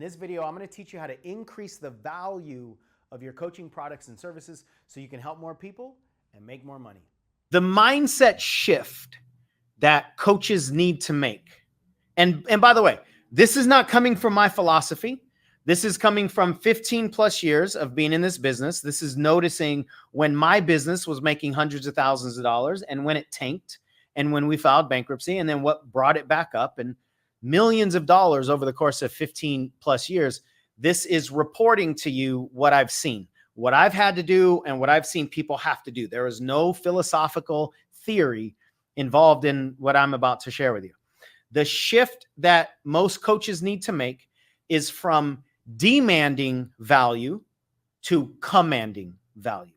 this video, I'm going to teach you how to increase the value of your coaching products and services so you can help more people and make more money. The mindset shift that coaches need to make. And by the way, this is not coming from my philosophy. This is coming from 15 plus years of being in this business. This is noticing when my business was making hundreds of thousands of dollars and when it tanked and when we filed bankruptcy and then what brought it back up and millions of dollars over the course of 15 plus years. This is reporting to you what I've seen, what I've had to do, and what I've seen people have to do. There is no philosophical theory involved in what I'm about to share with you. The shift that most coaches need to make is from demanding value to commanding value.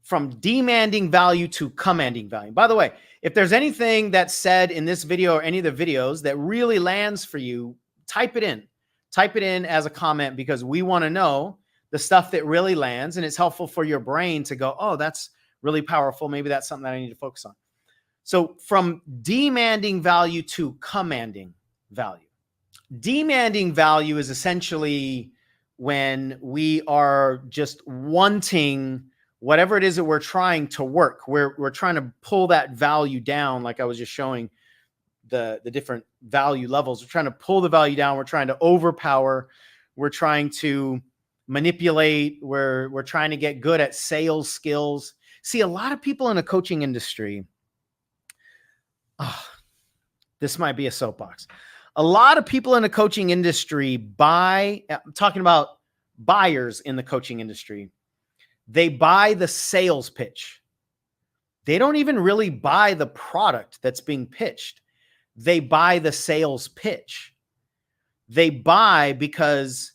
From demanding value to commanding value. By the way, if there's anything that's said in this video or any of the videos that really lands for you, type it in. Type it in as a comment because we want to know the stuff that really lands, and it's helpful for your brain to go, oh, that's really powerful. Maybe that's something that I need to focus on. So from demanding value to commanding value. Demanding value is essentially when we are just wanting whatever it is that we're trying to work. We're trying to pull that value down, like I was just showing the different value levels. We're trying to pull the value down. We're trying to overpower. We're trying to manipulate. We're trying to get good at sales skills. See, a lot of people in the coaching industry, this might be a soapbox. A lot of people in the coaching industry buy, I'm talking about buyers in the coaching industry, they buy the sales pitch. They don't even really buy the product that's being pitched. They buy the sales pitch. They buy because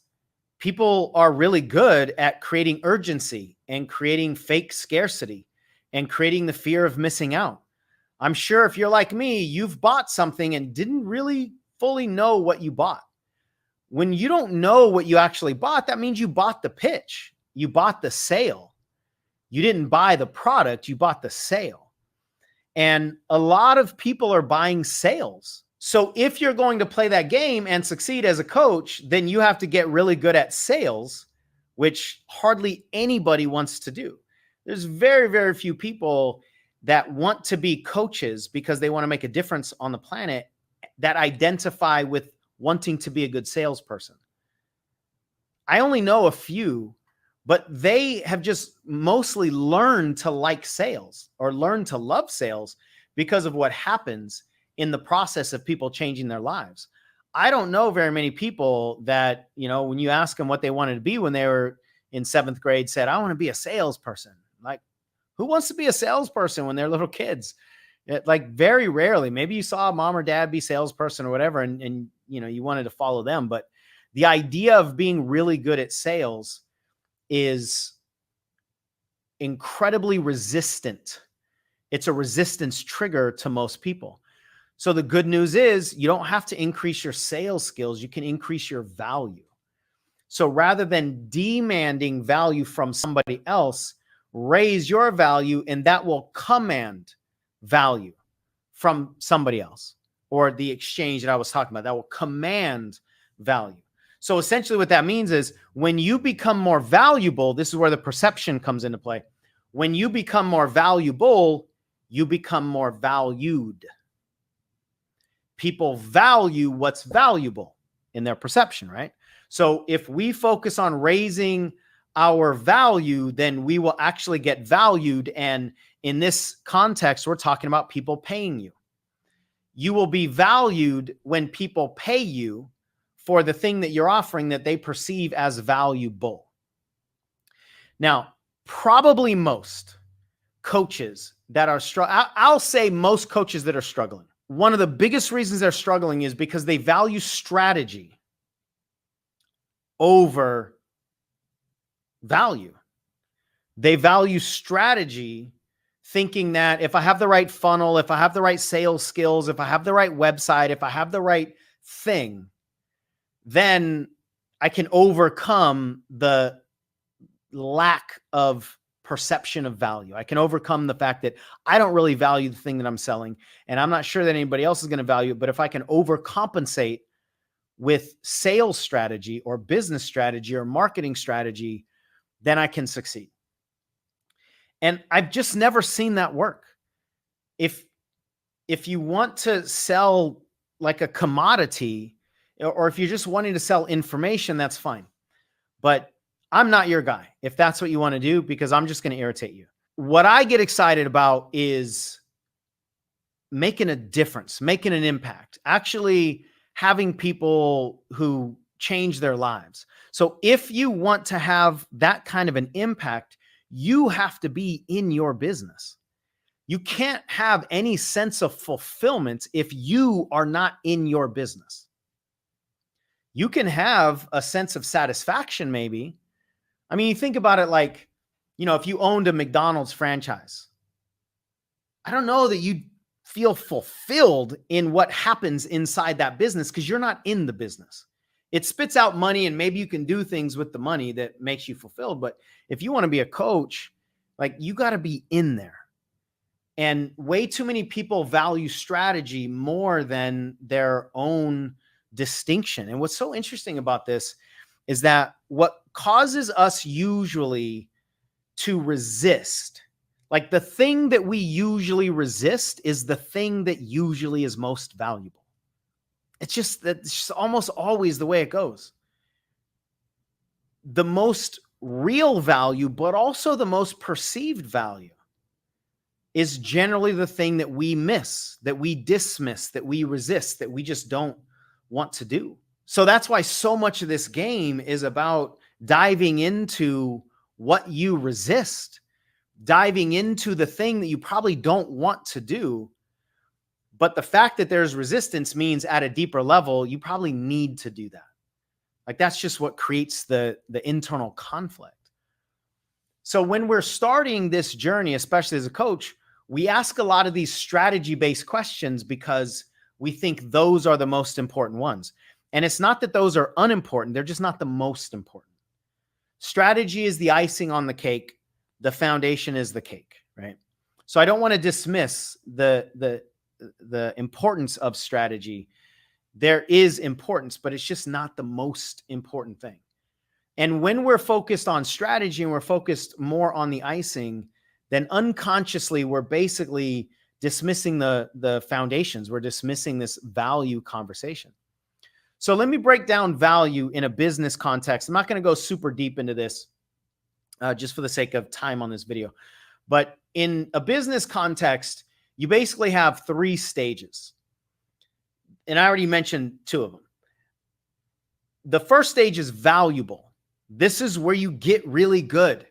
people are really good at creating urgency and creating fake scarcity and creating the fear of missing out. I'm sure if you're like me, you've bought something and didn't really fully know what you bought. When you don't know what you actually bought, that means you bought the pitch. You bought the sale. You didn't buy the product, you bought the sale. And a lot of people are buying sales. So if you're going to play that game and succeed as a coach, then you have to get really good at sales, which hardly anybody wants to do. There's very, very few people that want to be coaches because they want to make a difference on the planet that identify with wanting to be a good salesperson. I only know a few, but they have just mostly learned to like sales or learn to love sales because of what happens in the process of people changing their lives. I don't know very many people that, you know, when you ask them what they wanted to be when they were in 7th grade, said, I want to be a salesperson. Like, who wants to be a salesperson when they're little kids? Like very rarely. Maybe you saw mom or dad be salesperson or whatever, and you know, you wanted to follow them. But the idea of being really good at sales is incredibly resistant. It's a resistance trigger to most people. So the good news is you don't have to increase your sales skills. You can increase your value. So rather than demanding value from somebody else, raise your value, and that will command value from somebody else, or the exchange that I was talking about, that will command value. So essentially what that means is when you become more valuable, this is where the perception comes into play. When you become more valuable, you become more valued. People value what's valuable in their perception, right? So if we focus on raising our value, then we will actually get valued. And in this context, we're talking about people paying you. You will be valued when people pay you for the thing that you're offering that they perceive as valuable. Now, probably most coaches that are struggling, I'll say most coaches that are struggling, one of the biggest reasons they're struggling is because they value strategy over value. They value strategy thinking that if I have the right funnel, if I have the right sales skills, if I have the right website, if I have the right thing, then I can overcome the lack of perception of value. I can overcome the fact that I don't really value the thing that I'm selling, and I'm not sure that anybody else is going to value it. But if I can overcompensate with sales strategy or business strategy or marketing strategy, then I can succeed. And I've just never seen that work. If you want to sell like a commodity, or if you're just wanting to sell information, that's fine. But I'm not your guy if that's what you want to do, because I'm just going to irritate you. What I get excited about is making a difference, making an impact, actually having people who change their lives. So if you want to have that kind of an impact, you have to be in your business. You can't have any sense of fulfillment if you are not in your business. You can have a sense of satisfaction, maybe. I mean, you think about it like, if you owned a McDonald's franchise, I don't know that you feel fulfilled in what happens inside that business because you're not in the business. It spits out money, and maybe you can do things with the money that makes you fulfilled. But if you want to be a coach, like, you got to be in there. And way too many people value strategy more than their own distinction. And what's so interesting about this is that what causes us usually to resist, like the thing that we usually resist, is the thing that usually is most valuable. It's just almost always the way it goes. The most real value, but also the most perceived value, is generally the thing that we miss, that we dismiss, that we resist, that we just don't want to do. So that's why so much of this game is about diving into what you resist, diving into the thing that you probably don't want to do. But the fact that there's resistance means at a deeper level, you probably need to do that. Like, that's just what creates the internal conflict. So when we're starting this journey, especially as a coach, we ask a lot of these strategy-based questions because we think those are the most important ones. And it's not that those are unimportant. They're just not the most important. Strategy is the icing on the cake. The foundation is the cake, right? So I don't want to dismiss the importance of strategy. There is importance, but it's just not the most important thing. And when we're focused on strategy and we're focused more on the icing, then unconsciously we're basically dismissing the foundations. We're dismissing this value conversation. So let me break down value in a business context. I'm not going to go super deep into this just for the sake of time on this video. But in a business context, you basically have 3 stages. And I already mentioned 2 of them. The first stage is valuable. This is where you get really good.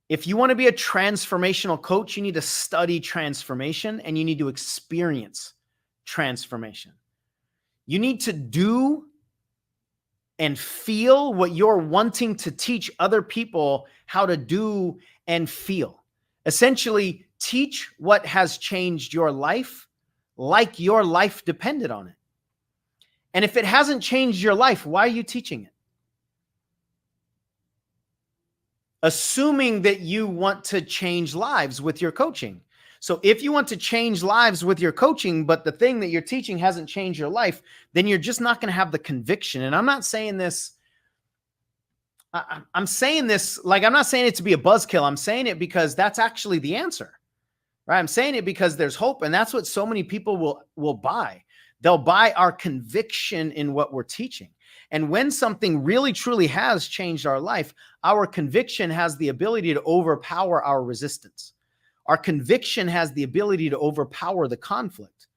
If you want to be a transformational coach, you need to study transformation and you need to experience transformation. You need to do and feel what you're wanting to teach other people how to do and feel. Essentially, teach what has changed your life like your life depended on it. And if it hasn't changed your life, why are you teaching it? Assuming that you want to change lives with your coaching. So if you want to change lives with your coaching, but the thing that you're teaching hasn't changed your life, then you're just not going to have the conviction. And I'm not saying this, I'm saying this, like, I'm not saying it to be a buzzkill. I'm saying it because that's actually the answer, right? I'm saying it because there's hope. And that's what so many people will buy. They'll buy our conviction in what we're teaching. And when something really, truly has changed our life, our conviction has the ability to overpower our resistance. Our conviction has the ability to overpower the conflict.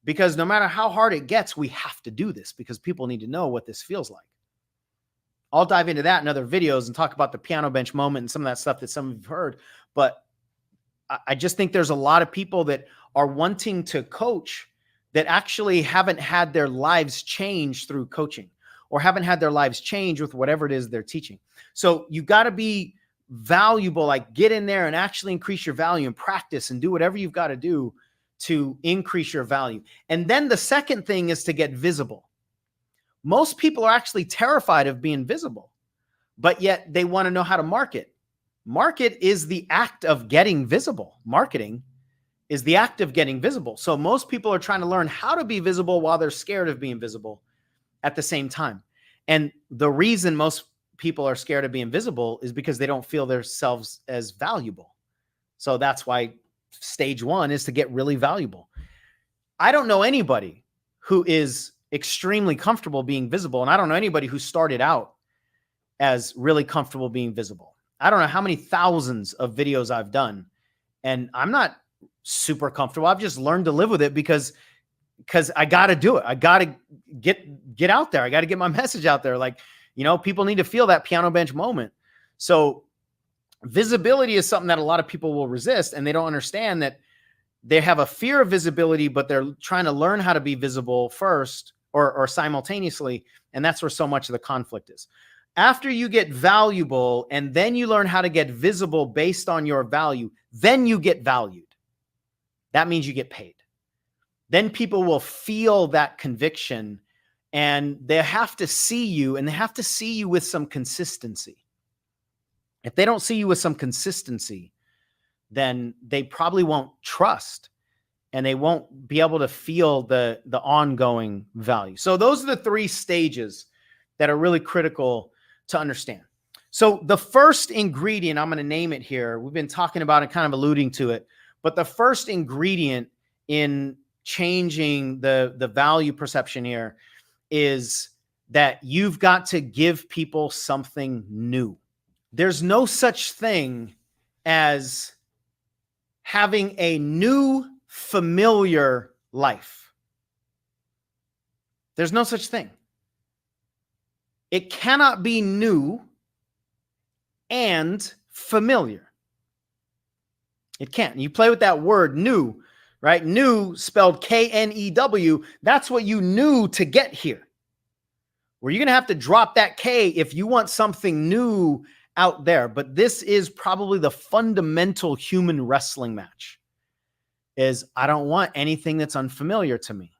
Because no matter how hard it gets, we have to do this because people need to know what this feels like. I'll dive into that in other videos and talk about the piano bench moment and some of that stuff that some of you have heard. But I just think there's a lot of people that are wanting to coach that actually haven't had their lives change through coaching, or haven't had their lives change with whatever it is they're teaching. So you got to be valuable, like get in there and actually increase your value and practice and do whatever you've got to do to increase your value. And then the second thing is to get visible. Most people are actually terrified of being visible, but yet they want to know how to market. Market is the act of getting visible. Marketing is the act of getting visible. So most people are trying to learn how to be visible while they're scared of being visible. at the same time. And the reason most people are scared of being visible is because they don't feel themselves as valuable. So that's why stage one is to get really valuable. I don't know anybody who is extremely comfortable being visible. And I don't know anybody who started out as really comfortable being visible. I don't know how many thousands of videos I've done, and I'm not super comfortable. I've just learned to live with it because I got to do it. I got to get out there. I got to get my message out there. Like, you know, people need to feel that piano bench moment. So visibility is something that a lot of people will resist, and they don't understand that they have a fear of visibility, but they're trying to learn how to be visible first or simultaneously. And that's where so much of the conflict is. After you get valuable and then you learn how to get visible based on your value, then you get valued. That means you get paid. Then people will feel that conviction, and they have to see you, and they have to see you with some consistency. If they don't see you with some consistency, then they probably won't trust, and they won't be able to feel the ongoing value. So those are the three stages that are really critical to understand. So the first ingredient, I'm going to name it here. We've been talking about it, kind of alluding to it, but the first ingredient in changing the value perception here is that you've got to give people something new. There's no such thing as having a new, familiar life. There's no such thing. It cannot be new and familiar. It can't. You play with that word new, right? New spelled K-N-E-W. That's what you knew to get here. Where you're going to have to drop that K if you want something new out there. But this is probably the fundamental human wrestling match. Is I don't want anything that's unfamiliar to me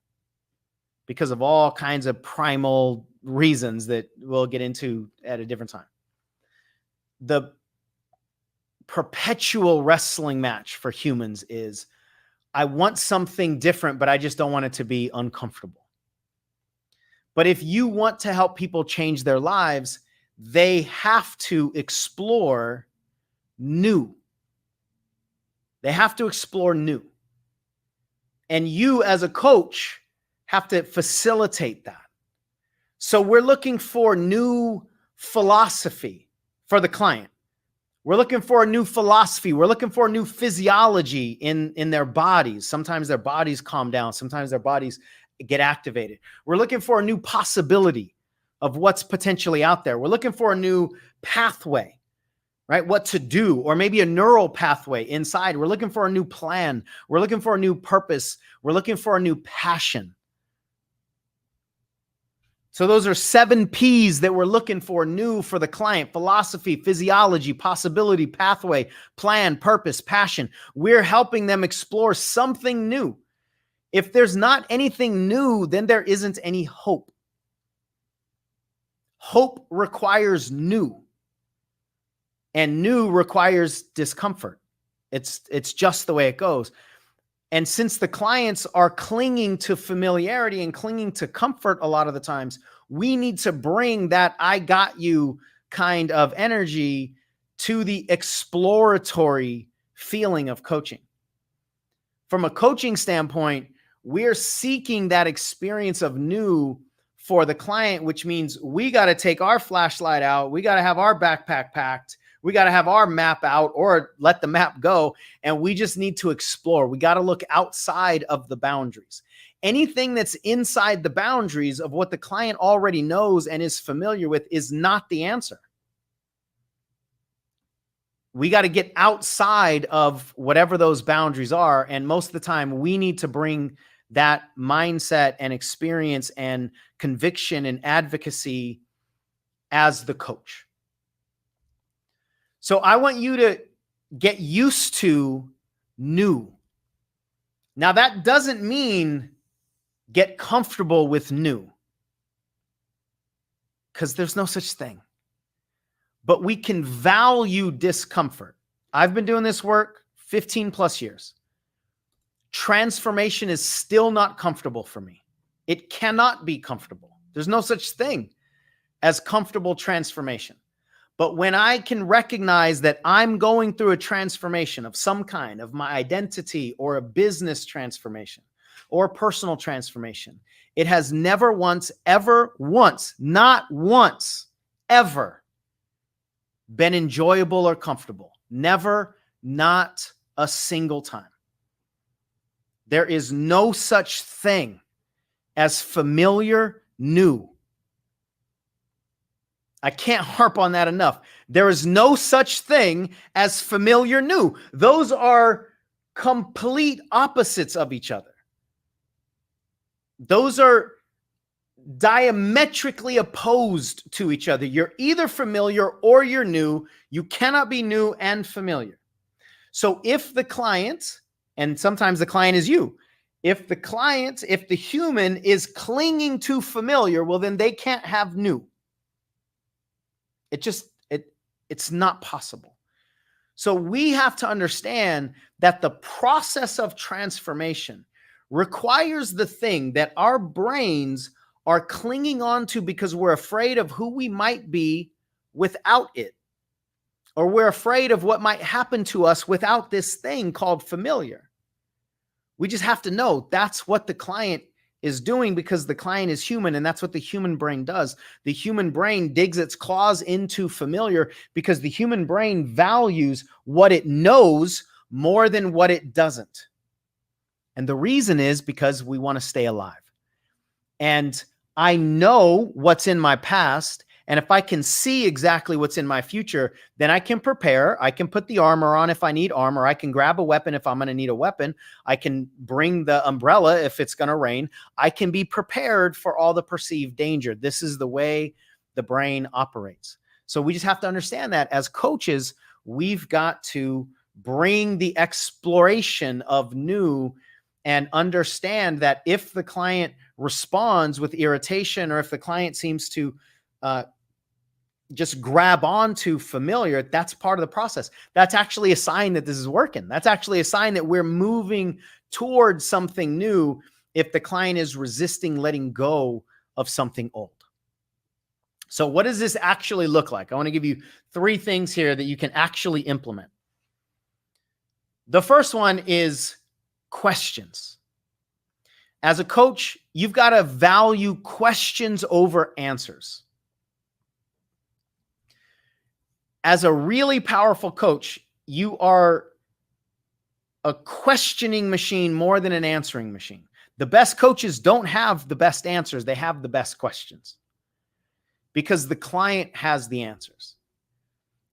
because of all kinds of primal reasons that we'll get into at a different time. The perpetual wrestling match for humans is I want something different, but I just don't want it to be uncomfortable. But if you want to help people change their lives, they have to explore new. They have to explore new. And you as a coach have to facilitate that. So we're looking for new philosophy for the client. We're looking for a new philosophy. We're looking for a new physiology in their bodies. Sometimes their bodies calm down. Sometimes their bodies get activated. We're looking for a new possibility of what's potentially out there. We're looking for a new pathway, right? What to do, or maybe a neural pathway inside. We're looking for a new plan. We're looking for a new purpose. We're looking for a new passion. So those are 7 P's that we're looking for new for the client: philosophy, physiology, possibility, pathway, plan, purpose, passion. We're helping them explore something new. If there's not anything new, then there isn't any hope. Hope requires new, and new requires discomfort. It's just the way it goes. And since the clients are clinging to familiarity and clinging to comfort a lot of the times, we need to bring that I got you kind of energy to the exploratory feeling of coaching. From a coaching standpoint, we're seeking that experience of new for the client, which means we got to take our flashlight out. We got to have our backpack packed. We got to have our map out or let the map go. And we just need to explore. We got to look outside of the boundaries. Anything that's inside the boundaries of what the client already knows and is familiar with is not the answer. We got to get outside of whatever those boundaries are. And most of the time we need to bring that mindset and experience and conviction and advocacy as the coach. So I want you to get used to new. Now, that doesn't mean get comfortable with new, because there's no such thing. But we can value discomfort. I've been doing this work 15 plus years. Transformation is still not comfortable for me. It cannot be comfortable. There's no such thing as comfortable transformation. But when I can recognize that I'm going through a transformation of some kind, of my identity or a business transformation or personal transformation, it has never once, ever once, not once, ever been enjoyable or comfortable. Never, not a single time. There is no such thing as familiar new. I can't harp on that enough. There is no such thing as familiar new. Those are complete opposites of each other. Those are diametrically opposed to each other. You're either familiar or you're new. You cannot be new and familiar. So if the client, and sometimes the client is you, if the human is clinging to familiar, well, then they can't have new. It's not possible. So we have to understand that the process of transformation requires the thing that our brains are clinging on to because we're afraid of who we might be without it, or we're afraid of what might happen to us without this thing called familiar. We just have to know that's what the client is doing, because the client is human, and that's what the human brain does. The human brain digs its claws into familiar because the human brain values what it knows more than what it doesn't. And the reason is because we want to stay alive. And I know what's in my past, and if I can see exactly what's in my future, then I can prepare. I can put the armor on if I need armor. I can grab a weapon if I'm going to need a weapon. I can bring the umbrella if it's going to rain. I can be prepared for all the perceived danger. This is the way the brain operates. So we just have to understand that as coaches, we've got to bring the exploration of new and understand that if the client responds with irritation, or if the client seems to just grab onto familiar, that's part of the process. That's actually a sign that this is working. That's actually a sign that we're moving towards something new if the client is resisting letting go of something old. So what does this actually look like? I want to give you 3 things here that you can actually implement. The first one is questions. As a coach, you've got to value questions over answers. As a really powerful coach, you are a questioning machine more than an answering machine. The best coaches don't have the best answers. They have the best questions because the client has the answers.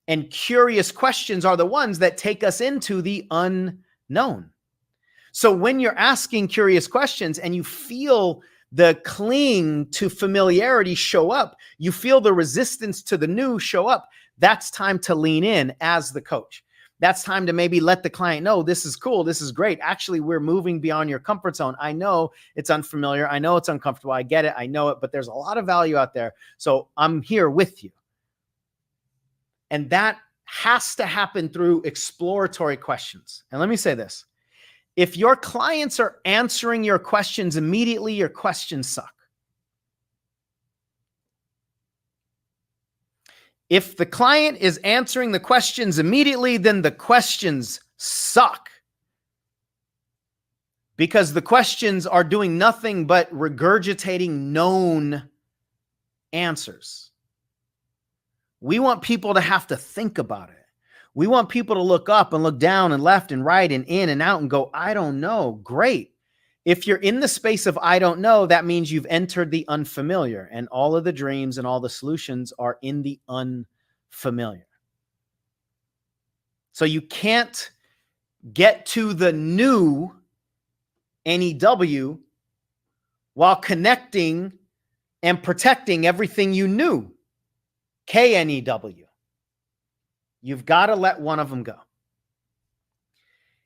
And curious questions are the ones that take us into the unknown. So when you're asking curious questions and you feel the cling to familiarity show up, you feel the resistance to the new show up, that's time to lean in as the coach. That's time to maybe let the client know, this is cool, this is great. Actually, we're moving beyond your comfort zone. I know it's unfamiliar. I know it's uncomfortable. I get it. I know it, but there's a lot of value out there. So I'm here with you. And that has to happen through exploratory questions. And let me say this. If your clients are answering your questions immediately, your questions suck. If the client is answering the questions immediately, then the questions suck. Because the questions are doing nothing but regurgitating known answers. We want people to have to think about it. We want people to look up and look down and left and right and in and out and go, I don't know. Great. If you're in the space of I don't know, that means you've entered the unfamiliar, and all of the dreams and all the solutions are in the unfamiliar. So you can't get to the new NEW while connecting and protecting everything you knew. KNEW. You've got to let one of them go.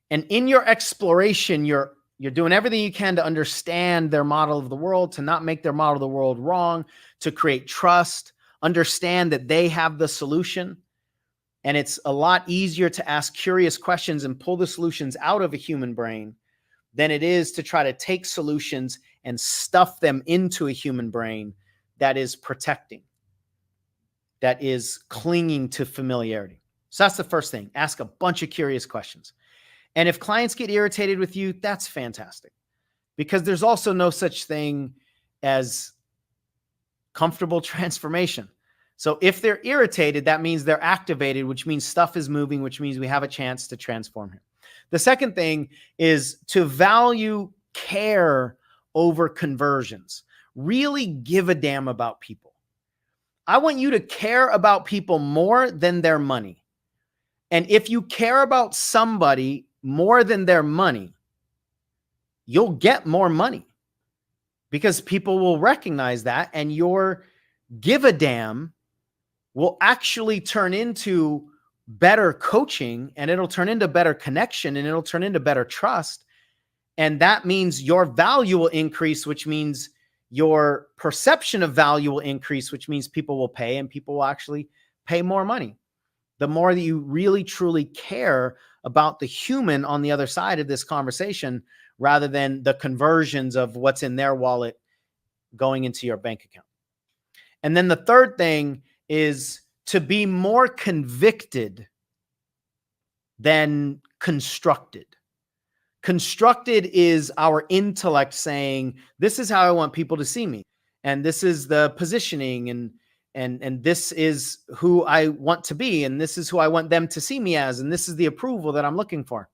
And in your exploration, you're doing everything you can to understand their model of the world, to not make their model of the world wrong, to create trust, understand that they have the solution. And it's a lot easier to ask curious questions and pull the solutions out of a human brain than it is to try to take solutions and stuff them into a human brain that is protecting, that is clinging to familiarity. So that's the first thing. Ask a bunch of curious questions. And if clients get irritated with you, that's fantastic, because there's also no such thing as comfortable transformation. So if they're irritated, that means they're activated, which means stuff is moving, which means we have a chance to transform him. The second thing is to value care over conversions. Really give a damn about people. I want you to care about people more than their money. And if you care about somebody more than their money, you'll get more money, because people will recognize that, and your give a damn will actually turn into better coaching, and it'll turn into better connection, and it'll turn into better trust. And that means your value will increase, which means your perception of value will increase, which means people will pay, and people will actually pay more money. The more that you really truly care about the human on the other side of this conversation, rather than the conversions of what's in their wallet going into your bank account. And then the third thing is to be more convicted than constructed. Constructed is our intellect saying, this is how I want people to see me, and this is the positioning, and this is who I want to be, and this is who I want them to see me as, and this is the approval that I'm looking for.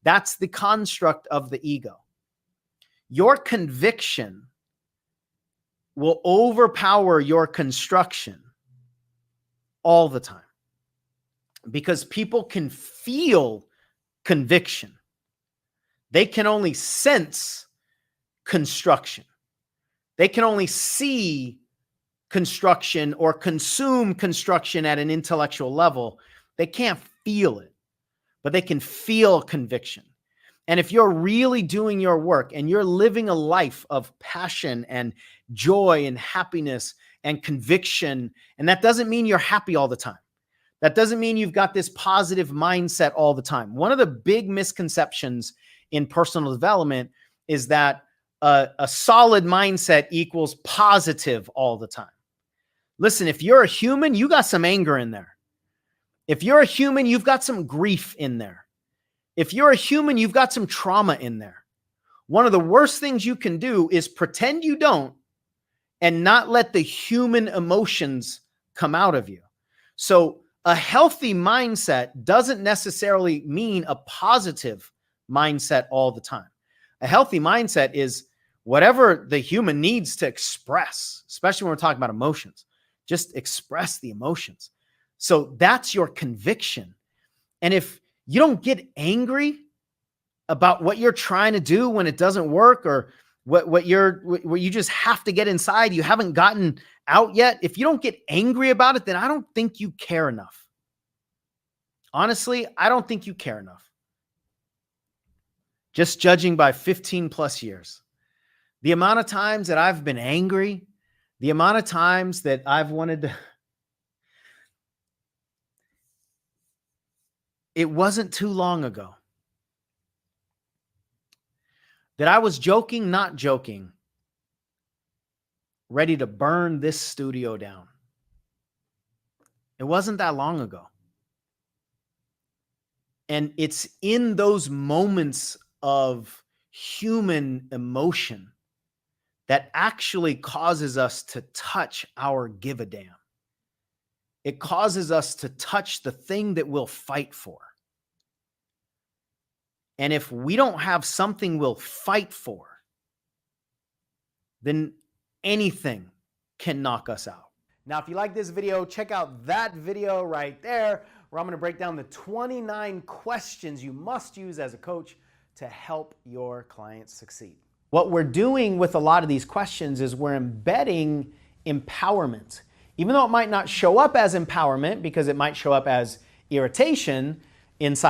That's the construct of the ego. Your conviction will overpower your construction all the time, because people can feel conviction. They can only sense construction. They can only see construction or consume construction at an intellectual level. They can't feel it, but they can feel conviction. And if you're really doing your work and you're living a life of passion and joy and happiness and conviction, and that doesn't mean you're happy all the time. That doesn't mean you've got this positive mindset all the time. One of the big misconceptions in personal development is that a solid mindset equals positive all the time. Listen, if you're a human, you got some anger in there. If you're a human, you've got some grief in there. If you're a human, you've got some trauma in there. One of the worst things you can do is pretend you don't and not let the human emotions come out of you. So a healthy mindset doesn't necessarily mean a positive mindset all the time. A healthy mindset is whatever the human needs to express, especially when we're talking about emotions. Just express the emotions. So that's your conviction. And if you don't get angry about what you're trying to do when it doesn't work, or what you just have to get inside, you haven't gotten out yet. If you don't get angry about it, then I don't think you care enough. Honestly, I don't think you care enough. Just judging by 15 plus years. The amount of times that I've been angry, the amount of times that I've wanted to, it wasn't too long ago that I was joking, not joking, ready to burn this studio down. It wasn't that long ago. And it's in those moments of human emotion that actually causes us to touch our give a damn. It causes us to touch the thing that we'll fight for. And if we don't have something we'll fight for, then anything can knock us out. Now, if you like this video, check out that video right there, where I'm going to break down the 29 questions you must use as a coach to help your clients succeed. What we're doing with a lot of these questions is we're embedding empowerment. Even though it might not show up as empowerment, because it might show up as irritation inside